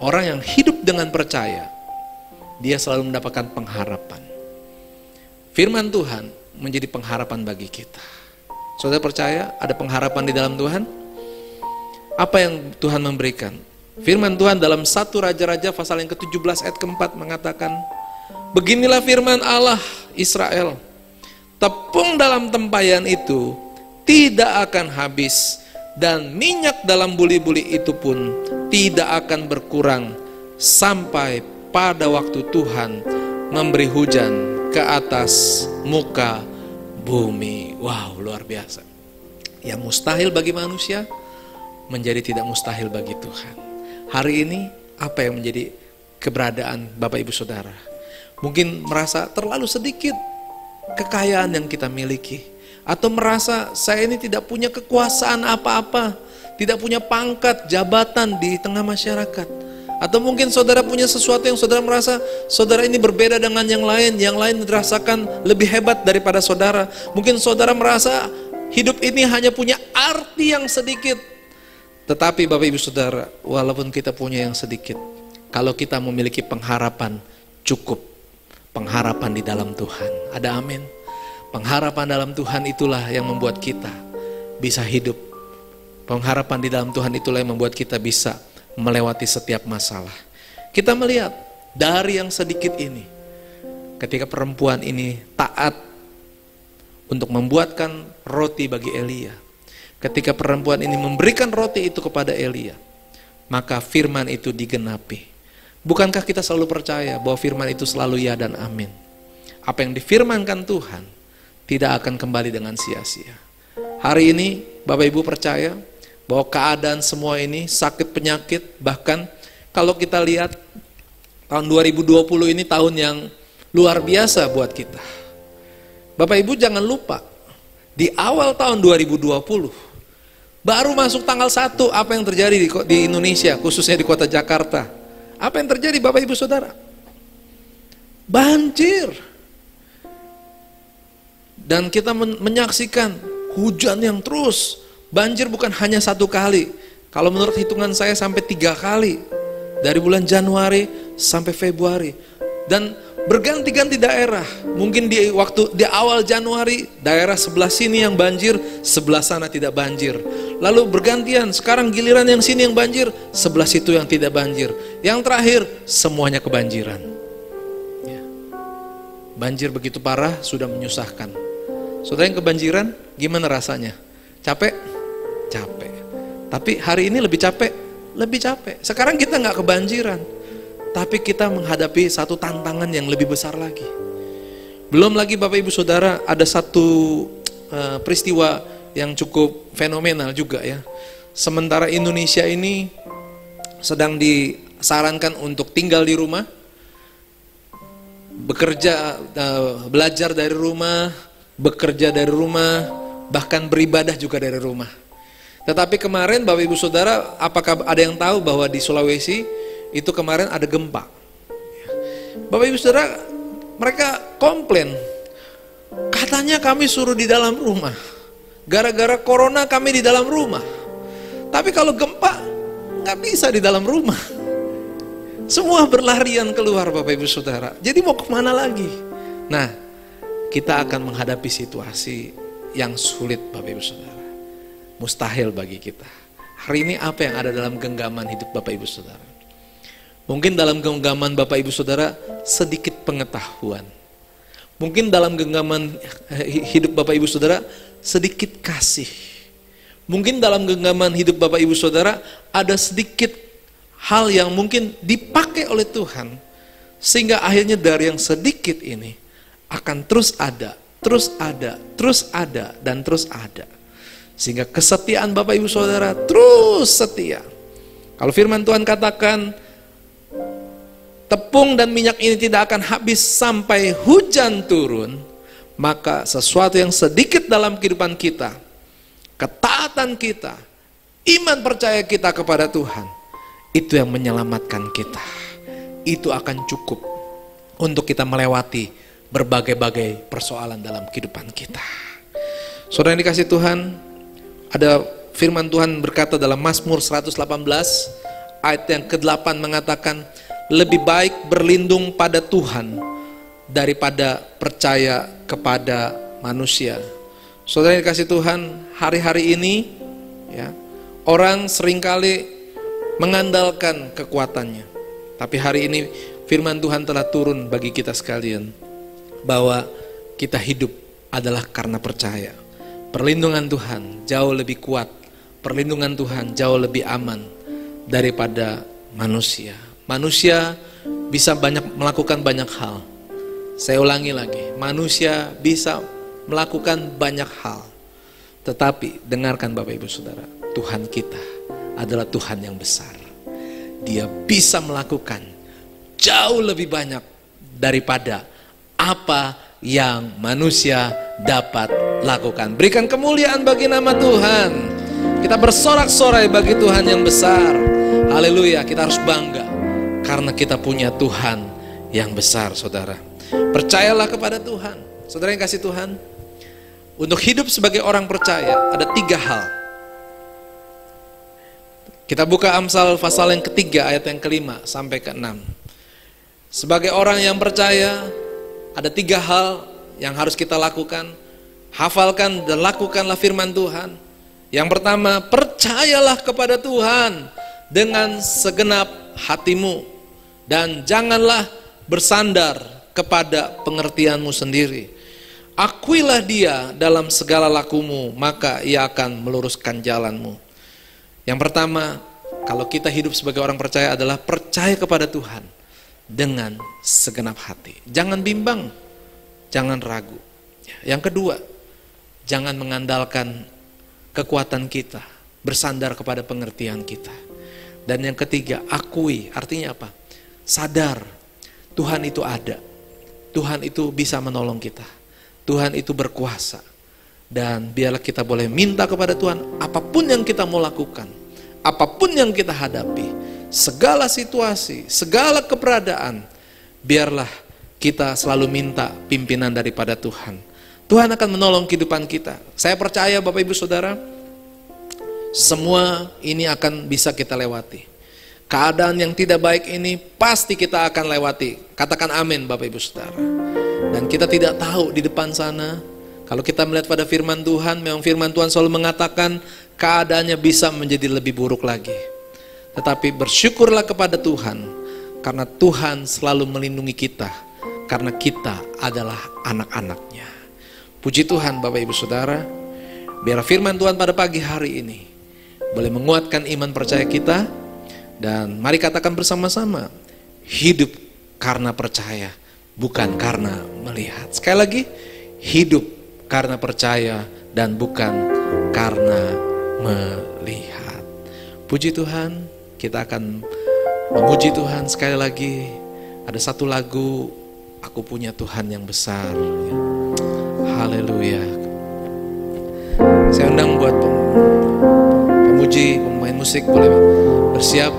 orang yang hidup dengan percaya, dia selalu mendapatkan pengharapan. Firman Tuhan menjadi pengharapan bagi kita. Saudara percaya ada pengharapan di dalam Tuhan? Apa yang Tuhan memberikan? Firman Tuhan dalam 1 Raja-Raja pasal yang ke-17 ayat ke-4 mengatakan, beginilah firman Allah Israel, tepung dalam tempayan itu tidak akan habis, dan minyak dalam buli-buli itu pun tidak akan berkurang sampai pada waktu Tuhan memberi hujan ke atas muka bumi. Wow, luar biasa. Yang mustahil bagi manusia menjadi tidak mustahil bagi Tuhan. Hari ini apa yang menjadi keberadaan Bapak Ibu Saudara? Mungkin merasa terlalu sedikit kekayaan yang kita miliki, atau merasa saya ini tidak punya kekuasaan apa-apa, tidak punya pangkat, jabatan di tengah masyarakat. Atau mungkin saudara punya sesuatu yang saudara merasa saudara ini berbeda dengan yang lain dirasakan lebih hebat daripada saudara. Mungkin saudara merasa hidup ini hanya punya arti yang sedikit. Tetapi Bapak Ibu Saudara, walaupun kita punya yang sedikit, kalau kita memiliki pengharapan cukup, pengharapan di dalam Tuhan. Ada amin. Pengharapan dalam Tuhan itulah yang membuat kita bisa hidup. Pengharapan di dalam Tuhan itulah yang membuat kita bisa melewati setiap masalah. Kita melihat dari yang sedikit ini, ketika perempuan ini taat untuk membuatkan roti bagi Elia. Ketika perempuan ini memberikan roti itu kepada Elia, maka firman itu digenapi. Bukankah kita selalu percaya bahwa firman itu selalu ya dan amin? Apa yang difirmankan Tuhan tidak akan kembali dengan sia-sia. Hari ini Bapak Ibu percaya bahwa keadaan semua ini, sakit penyakit, bahkan kalau kita lihat tahun 2020 ini tahun yang luar biasa buat kita. Bapak Ibu jangan lupa, di awal tahun 2020, baru masuk tanggal 1, apa yang terjadi di Indonesia, khususnya di kota Jakarta? Apa yang terjadi Bapak Ibu Saudara? Banjir. Dan kita menyaksikan hujan yang terus, banjir bukan hanya 1 kali. Kalau menurut hitungan saya sampai 3 kali. Dari bulan Januari sampai Februari. Dan berganti-ganti daerah. Mungkin di awal Januari, daerah sebelah sini yang banjir, sebelah sana tidak banjir. Lalu bergantian, sekarang giliran yang sini yang banjir, sebelah situ yang tidak banjir. Yang terakhir, semuanya kebanjiran. Ya. Banjir begitu parah, sudah menyusahkan. Saudara yang kebanjiran, gimana rasanya? Capek? Capek. Tapi hari ini lebih capek? Lebih capek. Sekarang kita nggak kebanjiran, tapi kita menghadapi satu tantangan yang lebih besar lagi. Belum lagi Bapak Ibu Saudara, ada satu peristiwa yang cukup fenomenal juga ya. Sementara Indonesia ini sedang disarankan untuk tinggal di rumah, bekerja, belajar dari rumah, bekerja dari rumah, bahkan beribadah juga dari rumah. Tetapi kemarin Bapak Ibu Saudara, apakah ada yang tahu bahwa di Sulawesi itu kemarin ada gempa? Bapak Ibu Saudara, mereka komplain, katanya kami suruh di dalam rumah, gara-gara corona kami di dalam rumah. Tapi kalau gempa nggak bisa di dalam rumah. Semua berlarian keluar Bapak Ibu Saudara. Jadi mau kemana lagi? Nah, kita akan menghadapi situasi yang sulit Bapak Ibu Saudara. Mustahil bagi kita. Hari ini apa yang ada dalam genggaman hidup Bapak Ibu Saudara? Mungkin dalam genggaman Bapak Ibu Saudara sedikit pengetahuan. Mungkin dalam genggaman hidup Bapak Ibu Saudara sedikit kasih. Mungkin dalam genggaman hidup Bapak Ibu Saudara ada sedikit hal yang mungkin dipakai oleh Tuhan, sehingga akhirnya dari yang sedikit ini akan terus ada, terus ada, terus ada, dan terus ada. Sehingga kesetiaan Bapak Ibu Saudara terus setia. Kalau firman Tuhan katakan, tepung dan minyak ini tidak akan habis sampai hujan turun, maka sesuatu yang sedikit dalam kehidupan kita, ketaatan kita, iman percaya kita kepada Tuhan, itu yang menyelamatkan kita. Itu akan cukup untuk kita melewati berbagai-bagai persoalan dalam kehidupan kita. Saudara yang dikasih Tuhan, ada firman Tuhan berkata dalam Mazmur 118 ayat yang ke-8 mengatakan, lebih baik berlindung pada Tuhan daripada percaya kepada manusia. Saudara yang dikasih Tuhan, hari-hari ini ya, orang seringkali mengandalkan kekuatannya. Tapi hari ini firman Tuhan telah turun bagi kita sekalian, bahwa kita hidup adalah karena percaya. Perlindungan Tuhan jauh lebih kuat, perlindungan Tuhan jauh lebih aman daripada manusia. Manusia bisa melakukan banyak hal. Saya ulangi lagi, manusia bisa melakukan banyak hal. Tetapi dengarkan Bapak Ibu Saudara, Tuhan kita adalah Tuhan yang besar. Dia bisa melakukan jauh lebih banyak daripada apa yang manusia dapat lakukan. Berikan kemuliaan bagi nama Tuhan. Kita bersorak-sorai bagi Tuhan yang besar. Haleluya, kita harus bangga karena kita punya Tuhan yang besar, saudara. Percayalah kepada Tuhan. Saudara yang kasih Tuhan, untuk hidup sebagai orang percaya ada 3 hal. Kita buka Amsal pasal yang ketiga ayat yang ke-5 sampai ke-6. Sebagai orang yang percaya, ada 3 hal yang harus kita lakukan. Hafalkan dan lakukanlah firman Tuhan. Yang pertama, percayalah kepada Tuhan dengan segenap hatimu, dan janganlah bersandar kepada pengertianmu sendiri. Akuilah dia dalam segala lakumu, maka ia akan meluruskan jalanmu. Yang pertama, kalau kita hidup sebagai orang percaya adalah percaya kepada Tuhan dengan segenap hati. Jangan bimbang, jangan ragu. Yang kedua, jangan mengandalkan kekuatan kita, bersandar kepada pengertian kita. Dan yang ketiga, akui, artinya apa? Sadar, Tuhan itu ada. Tuhan itu bisa menolong kita. Tuhan itu berkuasa. Dan biarlah kita boleh minta kepada Tuhan, apapun yang kita mau lakukan, apapun yang kita hadapi, segala situasi, segala keberadaan, biarlah kita selalu minta pimpinan daripada Tuhan. Tuhan akan menolong kehidupan kita. Saya percaya Bapak Ibu Saudara, semua ini akan bisa kita lewati. Keadaan yang tidak baik ini pasti kita akan lewati. Katakan amin Bapak Ibu Saudara. Dan kita tidak tahu di depan sana, kalau kita melihat pada firman Tuhan, memang firman Tuhan selalu mengatakan keadaannya bisa menjadi lebih buruk lagi. Tetapi bersyukurlah kepada Tuhan, karena Tuhan selalu melindungi kita, karena kita adalah anak-anak-Nya. Puji Tuhan Bapak Ibu Saudara, biar firman Tuhan pada pagi hari ini boleh menguatkan iman percaya kita. Dan mari katakan bersama-sama, hidup karena percaya, bukan karena melihat. Sekali lagi, hidup karena percaya dan bukan karena melihat. Puji Tuhan, kita akan memuji Tuhan sekali lagi. Ada satu lagu, Aku Punya Tuhan Yang Besar. Haleluya. Saya undang buat pemuji, pemain musik boleh bersiap.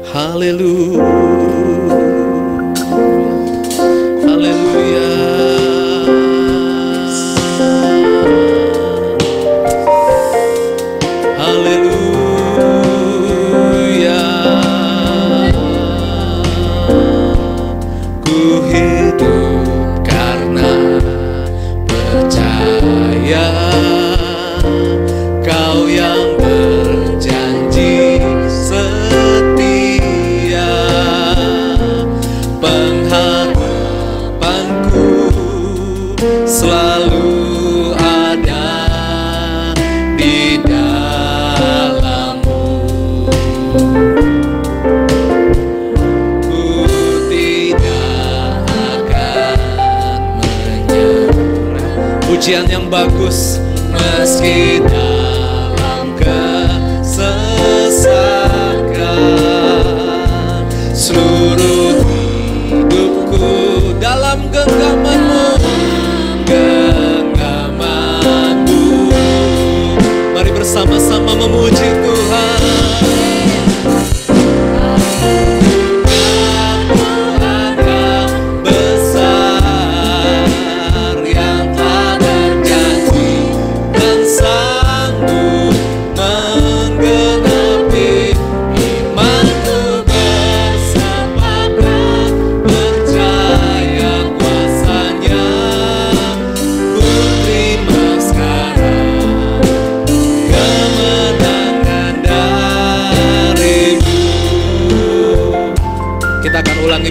Haleluya. Haleluya. Haleluya. Ku hidup karena percaya, Kau yang berjanji setia, pengharapanku selalu ada di dalam-Mu. Ku tidak akan menyerah. Pujian yang bagus, meski dalam kesesakan, seluruh hidupku dalam genggaman-Mu, genggaman-Mu. Mari bersama-sama memuji Tuhan.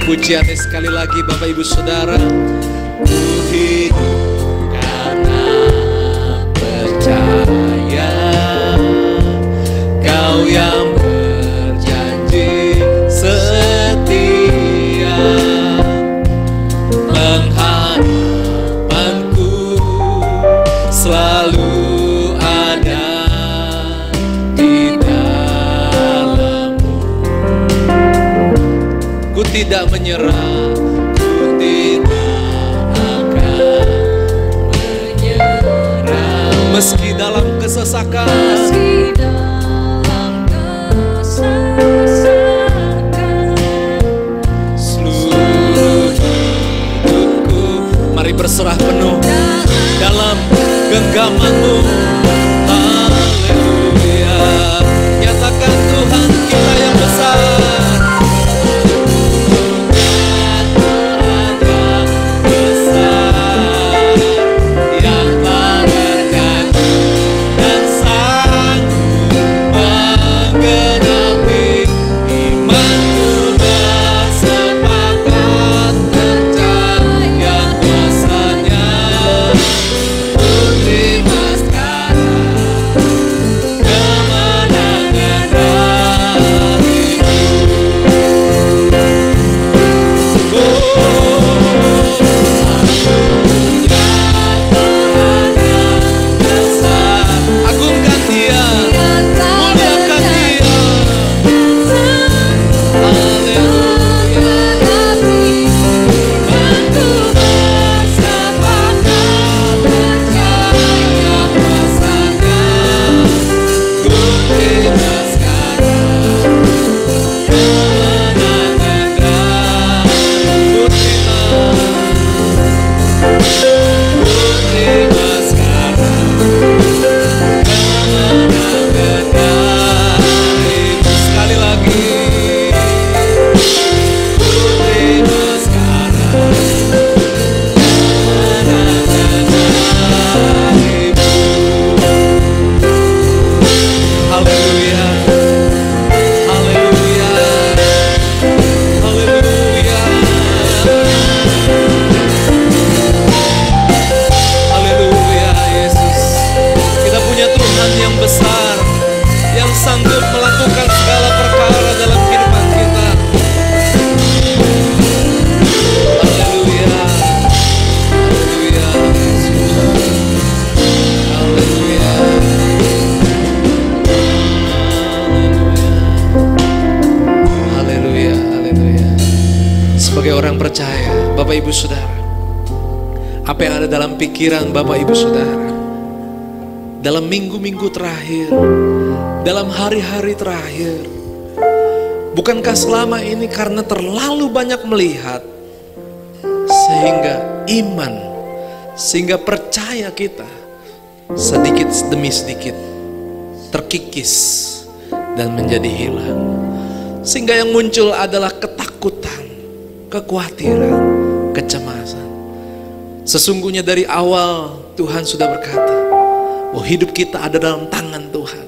Pujiannya sekali lagi Bapak Ibu Saudara. Ku hidup karena percaya, Kau yang berjanji setia, pengharapanku selalu ada di dalam-Mu. Ku tidak menyerah, ku tidak akan menyerah, meski dalam kesesakan, meski dalam kesesakan, seluruh hidupku. Mari berserah penuh dalam genggaman-Mu. Haleluya. Nyatakan Tuhan kita yang besar. Yang tak bergantung dan sang sanggup melakukan segala perkara dalam kehidupan kita. Haleluya. Haleluya. Haleluya. Haleluya. Haleluya. Sebagai orang percaya, Bapak Ibu Saudara, apa yang ada dalam pikiran Bapak Ibu Saudara dalam minggu-minggu terakhir, dalam hari-hari terakhir, bukankah selama ini karena terlalu banyak melihat sehingga iman, sehingga percaya kita sedikit demi sedikit terkikis dan menjadi hilang, sehingga yang muncul adalah ketakutan, kekhawatiran, kecemasan. Sesungguhnya dari awal Tuhan sudah berkata bahwa hidup kita ada dalam tangan Tuhan.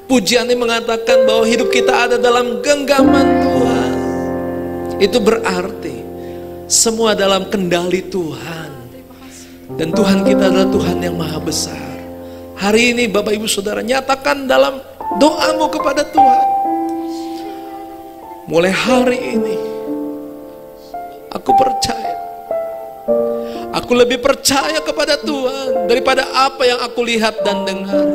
Pujiannya mengatakan bahwa hidup kita ada dalam genggaman Tuhan. Itu berarti semua dalam kendali Tuhan. Dan Tuhan kita adalah Tuhan yang maha besar. Hari ini Bapak Ibu Saudara, nyatakan dalam doamu kepada Tuhan, mulai hari ini aku percaya, aku lebih percaya kepada Tuhan daripada apa yang aku lihat dan dengar.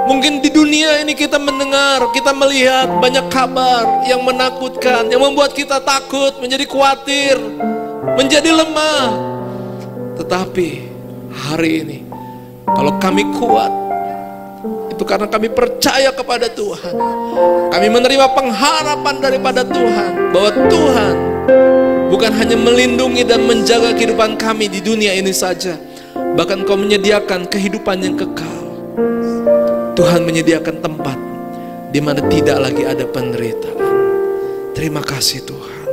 Mungkin di dunia ini kita mendengar, kita melihat banyak kabar yang menakutkan, yang membuat kita takut, menjadi khawatir, menjadi lemah. Tetapi hari ini, kalau kami kuat, itu karena kami percaya kepada Tuhan. Kami menerima pengharapan daripada Tuhan, bahwa Tuhan bukan hanya melindungi dan menjaga kehidupan kami di dunia ini saja, bahkan Kau menyediakan kehidupan yang kekal. Tuhan menyediakan tempat di mana tidak lagi ada penderitaan. Terima kasih Tuhan.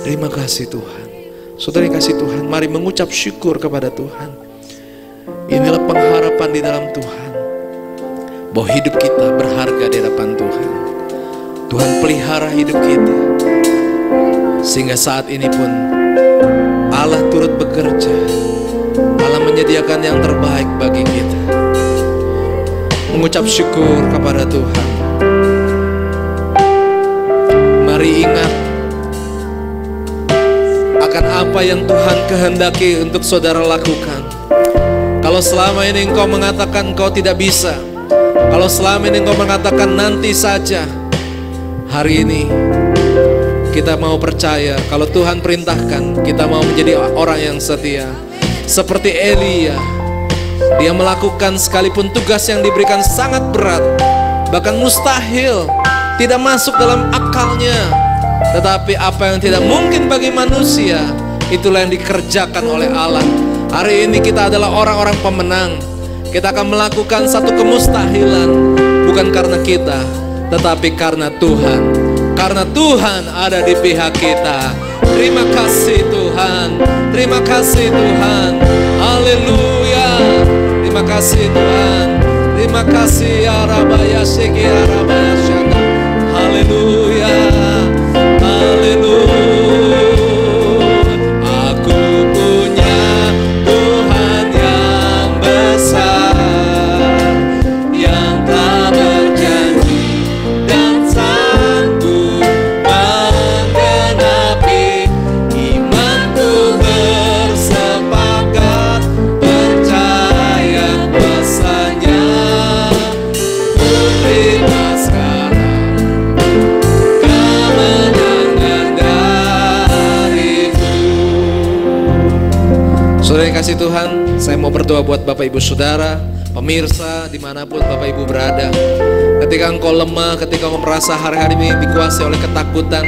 Terima kasih Tuhan. Saudara yang kasih Tuhan, mari mengucap syukur kepada Tuhan. Inilah pengharapan di dalam Tuhan, bahwa hidup kita berharga di hadapan Tuhan. Tuhan pelihara hidup kita, sehingga saat ini pun Allah turut bekerja. Allah menyediakan yang terbaik bagi kita. Mengucap syukur kepada Tuhan. Mari ingat akan apa yang Tuhan kehendaki untuk saudara lakukan. Kalau selama ini engkau mengatakan engkau tidak bisa, kalau selama ini engkau mengatakan nanti saja, hari ini kita mau percaya kalau Tuhan perintahkan, kita mau menjadi orang yang setia. Seperti Elia, dia melakukan sekalipun tugas yang diberikan sangat berat, bahkan mustahil, tidak masuk dalam akalnya. Tetapi apa yang tidak mungkin bagi manusia, itulah yang dikerjakan oleh Allah. Hari ini kita adalah orang-orang pemenang. Kita akan melakukan satu kemustahilan, bukan karena kita, tetapi karena Tuhan. Karena Tuhan ada di pihak kita. Terima kasih Tuhan. Terima kasih Tuhan. Haleluya. Terima kasih Tuhan. Terima kasih ya Rabaya Seki ya Rabaya Syanda. Haleluya. Haleluya. Aku punya Tuhan yang besar, yang tak berjanji dan sanggup menggenapi. Imanku bersepakat percaya pesannya. Ku terima sekarang kemenangan dariku. Saudara yang kasih Tuhan, saya mau berdoa buat Bapak Ibu Saudara, pemirsa dimanapun Bapak Ibu berada. Ketika engkau lemah, ketika engkau merasa hari-hari ini dikuasai oleh ketakutan,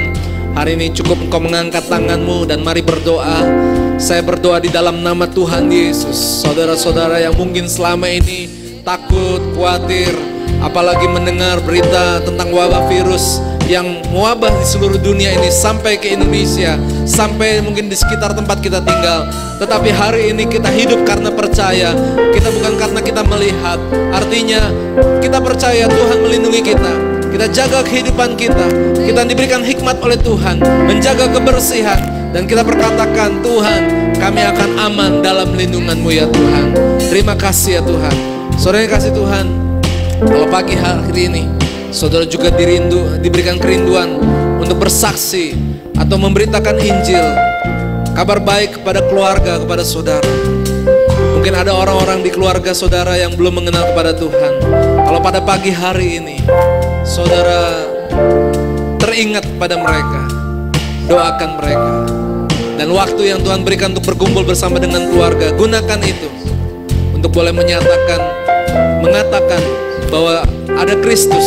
hari ini cukup engkau mengangkat tanganmu dan mari berdoa. Saya berdoa di dalam nama Tuhan Yesus. Saudara-saudara yang mungkin selama ini takut, khawatir, apalagi mendengar berita tentang wabah virus yang mewabah di seluruh dunia ini sampai ke Indonesia, sampai mungkin di sekitar tempat kita tinggal. Tetapi hari ini kita hidup karena percaya, kita bukan karena kita melihat. Artinya kita percaya Tuhan melindungi kita, kita jaga kehidupan kita, kita diberikan hikmat oleh Tuhan, menjaga kebersihan, dan kita berkatakan, Tuhan, kami akan aman dalam lindungan-Mu ya Tuhan. Terima kasih ya Tuhan. Saudara yang kasih Tuhan, kalau pagi hari ini Saudara juga diberikan kerinduan untuk bersaksi atau memberitakan Injil, kabar baik kepada keluarga, kepada saudara. Mungkin ada orang-orang di keluarga saudara yang belum mengenal kepada Tuhan. Kalau pada pagi hari ini saudara teringat pada mereka, doakan mereka. Dan waktu yang Tuhan berikan untuk berkumpul bersama dengan keluarga, gunakan itu untuk boleh mengatakan bahwa ada Kristus,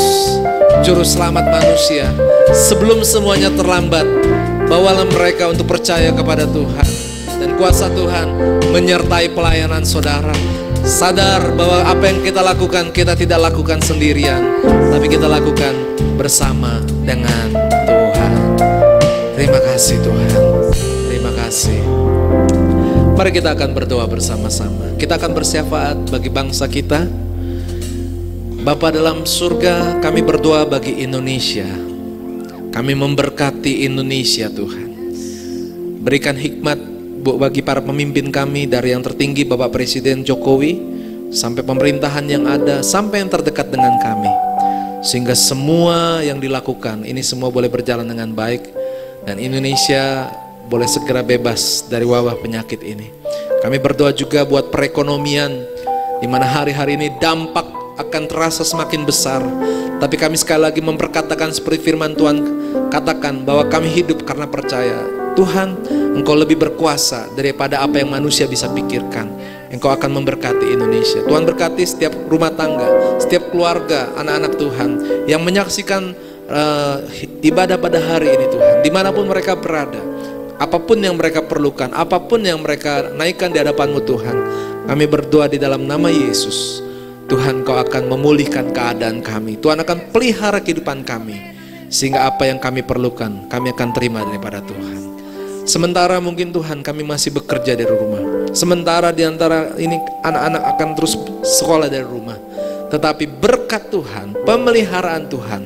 Juru Selamat manusia. Sebelum semuanya terlambat, bawalah mereka untuk percaya kepada Tuhan. Dan kuasa Tuhan menyertai pelayanan saudara. Sadar bahwa apa yang kita lakukan, kita tidak lakukan sendirian, tapi kita lakukan bersama dengan Tuhan. Terima kasih Tuhan. Terima kasih. Mari kita akan berdoa bersama-sama. Kita akan bersyafaat bagi bangsa kita. Bapa dalam surga, kami berdoa bagi Indonesia. Kami memberkati Indonesia Tuhan. Berikan hikmat bagi para pemimpin kami, dari yang tertinggi Bapak Presiden Jokowi sampai pemerintahan yang ada, sampai yang terdekat dengan kami, sehingga semua yang dilakukan ini semua boleh berjalan dengan baik dan Indonesia boleh segera bebas dari wabah penyakit ini. Kami berdoa juga buat perekonomian, di mana hari-hari ini dampak akan terasa semakin besar, tapi kami sekali lagi memperkatakan seperti firman Tuhan katakan, bahwa kami hidup karena percaya. Tuhan, Engkau lebih berkuasa daripada apa yang manusia bisa pikirkan. Engkau akan memberkati Indonesia. Tuhan berkati setiap rumah tangga, setiap keluarga, anak-anak Tuhan yang menyaksikan ibadah pada hari ini Tuhan, dimanapun mereka berada. Apapun yang mereka perlukan, apapun yang mereka naikkan di hadapan-Mu Tuhan, kami berdoa di dalam nama Yesus. Tuhan, Kau akan memulihkan keadaan kami. Tuhan akan pelihara kehidupan kami, sehingga apa yang kami perlukan, kami akan terima daripada Tuhan. Sementara mungkin Tuhan kami masih bekerja dari rumah, sementara di antara ini anak-anak akan terus sekolah dari rumah, tetapi berkat Tuhan, pemeliharaan Tuhan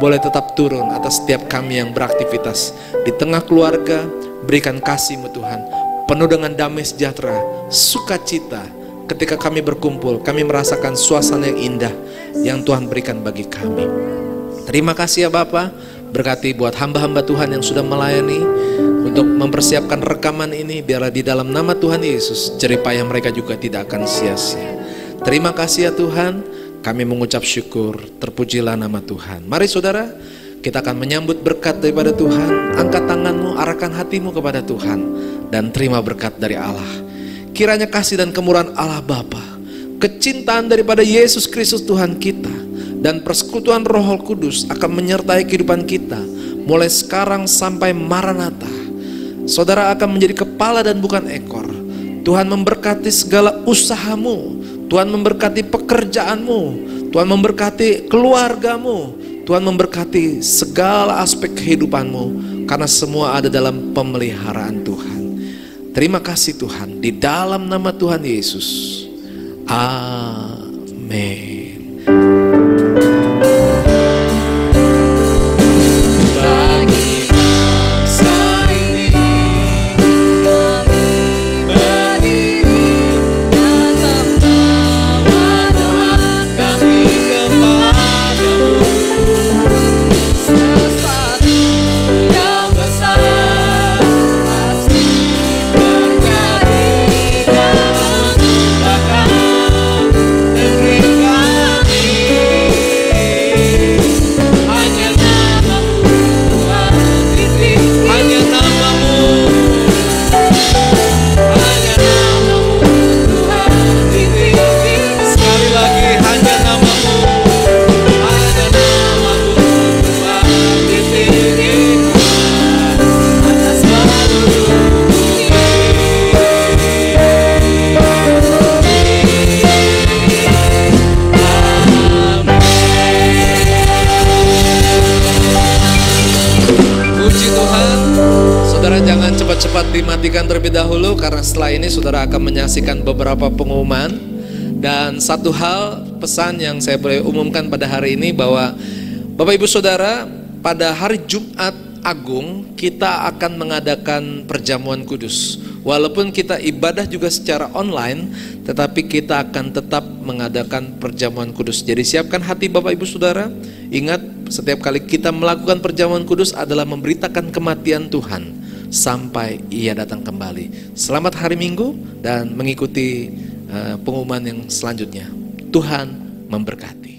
boleh tetap turun atas setiap kami yang beraktivitas di tengah keluarga. Berikan kasih-Mu Tuhan, penuh dengan damai sejahtera, sukacita. Ketika kami berkumpul, kami merasakan suasana yang indah yang Tuhan berikan bagi kami. Terima kasih ya Bapa. Berkati buat hamba-hamba Tuhan yang sudah melayani untuk mempersiapkan rekaman ini, biarlah di dalam nama Tuhan Yesus jerih payah mereka juga tidak akan sia-sia. Terima kasih ya Tuhan, kami mengucap syukur, terpujilah nama Tuhan. Mari saudara, kita akan menyambut berkat daripada Tuhan. Angkat tanganmu, arahkan hatimu kepada Tuhan, dan terima berkat dari Allah. Kiranya kasih dan kemurahan Allah Bapa, kecintaan daripada Yesus Kristus Tuhan kita, dan persekutuan Roh Kudus akan menyertai kehidupan kita mulai sekarang sampai Maranatha. Saudara akan menjadi kepala dan bukan ekor. Tuhan memberkati segala usahamu, Tuhan memberkati pekerjaanmu, Tuhan memberkati keluargamu, Tuhan memberkati segala aspek kehidupanmu, karena semua ada dalam pemeliharaan Tuhan. Terima kasih Tuhan, di dalam nama Tuhan Yesus. Amin. Dimatikan terlebih dahulu, karena setelah ini saudara akan menyaksikan beberapa pengumuman. Dan satu hal pesan yang saya boleh umumkan pada hari ini, bahwa Bapak Ibu Saudara, pada hari Jumat Agung kita akan mengadakan perjamuan kudus Walaupun kita ibadah juga secara online, tetapi kita akan tetap mengadakan perjamuan kudus. Jadi siapkan hati Bapak Ibu Saudara. Ingat, setiap kali kita melakukan perjamuan kudus adalah memberitakan kematian Tuhan sampai Ia datang kembali. Selamat hari Minggu dan mengikuti pengumuman yang selanjutnya. Tuhan memberkati.